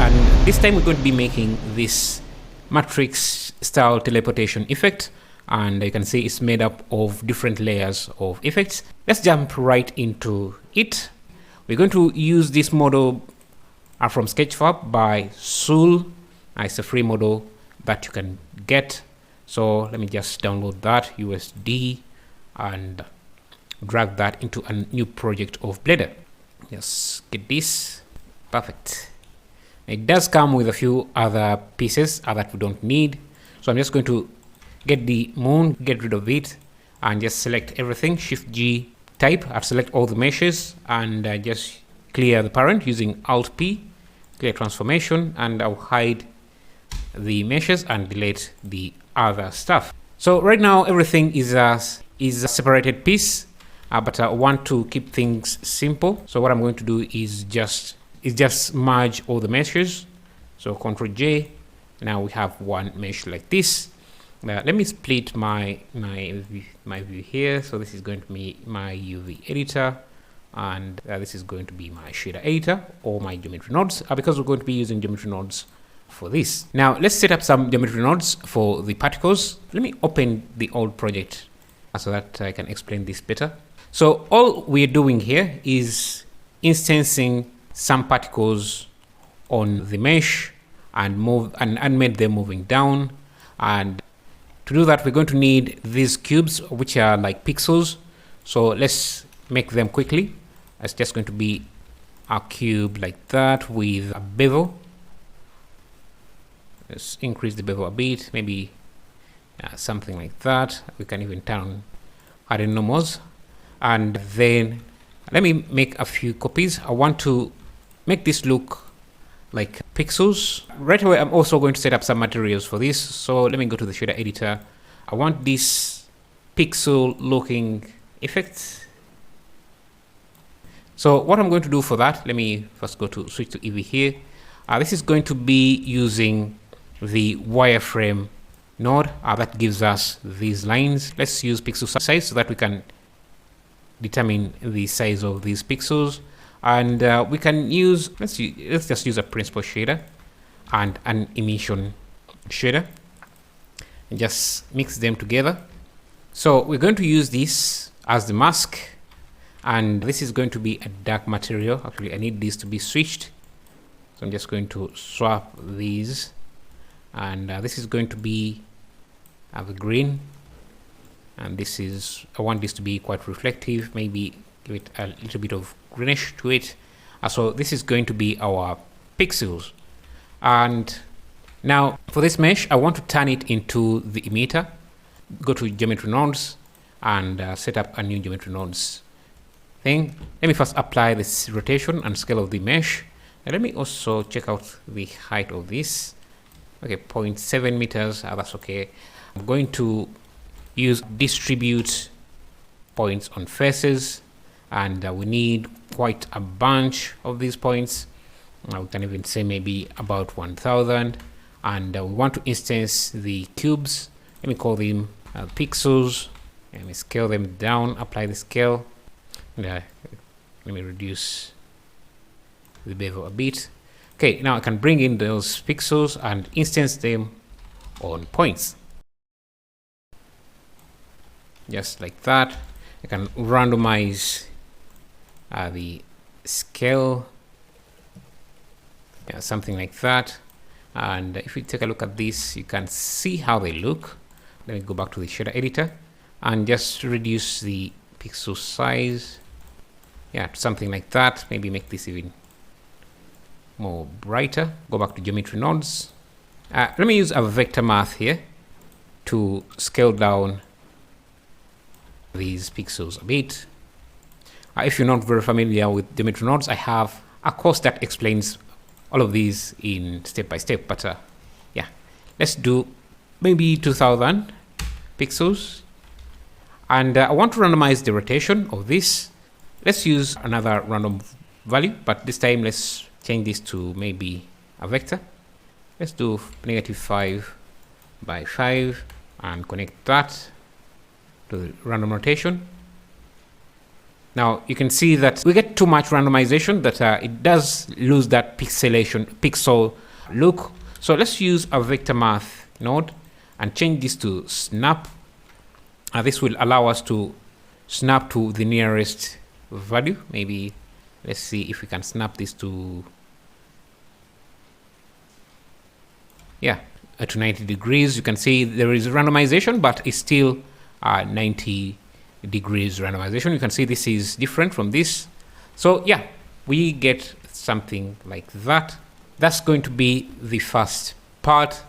and this time we're going to be making this matrix style teleportation effect, and you can see it's made up of different layers of effects. Let's jump right into it. We're going to use this model from Sketchfab by Sul. It's a free model that you can get. So let me just download that USD and drag that into a new project of Blender. Just get this. Perfect. It does come with a few other pieces that we don't need. So I'm just going to get the moon, get rid of it, and just select everything. Shift G type. I'll select all the meshes and just clear the parent using Alt P, clear transformation, and I'll hide the meshes and delete the other stuff. So right now everything is a separated piece, but I want to keep things simple. So what I'm going to do is just merge all the meshes. So Ctrl J. Now we have one mesh like this. Let me split my view here. So this is going to be my UV editor, and this is going to be my shader editor or my geometry nodes, because we're going to be using geometry nodes for this. Now let's set up some geometry nodes for the particles. Let me open the old project so that I can explain this better. So all we're doing here is instancing some particles on the mesh and made them moving down. And to do that, we're going to need these cubes, which are like pixels. So let's make them quickly. It's just going to be a cube like that with a bevel. Let's increase the bevel a bit, maybe something like that. We can even turn adenomos. And then let me make a few copies. I want to make this look like pixels. Right away, I'm also going to set up some materials for this. So let me go to the shader editor. I want this pixel looking effect. So what I'm going to do for that, let me first go to switch to Eevee here. This is going to be using the wireframe node that gives us these lines. Let's use pixel size so that we can determine the size of these pixels, and we can use let's just use a principal shader and an emission shader and just mix them together. So we're going to use this as the mask, and this is going to be a dark material. Actually, I need this to be switched, so I'm just going to swap these, and this is going to be the green, and this is, I want this to be quite reflective, maybe give it a little bit of greenish to it. So this is going to be our pixels. And now for this mesh, I want to turn it into the emitter. Go to geometry nodes and set up a new geometry nodes thing. Let me first apply this rotation and scale of the mesh, and let me also check out the height of this. Okay, 0.7 meters. That's okay. I'm going to use distribute points on faces, and we need quite a bunch of these points. We can even say maybe about 1000, and we want to instance the cubes. Let me call them pixels, and we scale them down, apply the scale. Let me reduce the bevel a bit. Okay, now I can bring in those pixels and instance them on points. Just like that. I can randomize the scale, something like that. And if we take a look at this, you can see how they look. Let me go back to the shader editor and just reduce the pixel size, to something like that. Maybe make this even more brighter. Go back to geometry nodes. Let me use a vector math here to scale down these pixels a bit. If you're not very familiar with geometry nodes, I have a course that explains all of these in step by step, but let's do maybe 2000 pixels, and I want to randomize the rotation of this. Let's use another random value, but this time let's change this to maybe a vector. Let's do -5 by 5 and connect that to the random rotation. Now you can see that we get too much randomization, that it does lose that pixel look. So let's use a vector math node and change this to snap. This will allow us to snap to the nearest value. Maybe let's see if we can snap this to, yeah, to 90 degrees. You can see there is randomization, but it's still 90 degrees randomization. You can see this is different from this. So yeah, we get something like that. That's going to be the first part.